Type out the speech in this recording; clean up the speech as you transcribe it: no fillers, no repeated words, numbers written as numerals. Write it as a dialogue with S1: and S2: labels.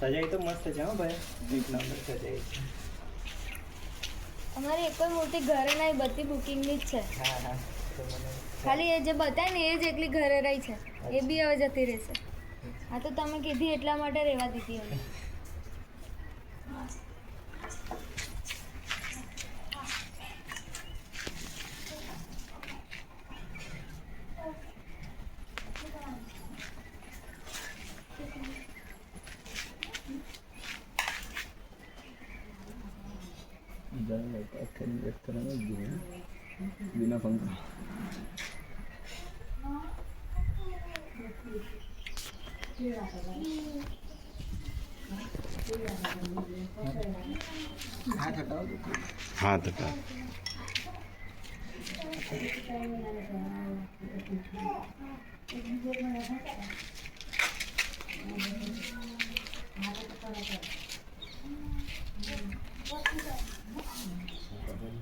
S1: સજાઈ તો મસ્ત છે હો ભાઈ, એક નંબર સજાઈ છે.
S2: અમારી એક પણ મૂર્તિ ઘરે નહીં, બધી બુકિંગની જ છે.
S1: હા હા, તો મને
S2: ખાલી એ જે બતાય ને એ જ એકલી ઘરે રહી છે, એ બી હવે જતી રહેશે. આ તો તમે કીધી એટલા માટે રહેવા દીધી હવે.
S1: बिना पंखा हाथ हटाओ,
S3: हाथ हटा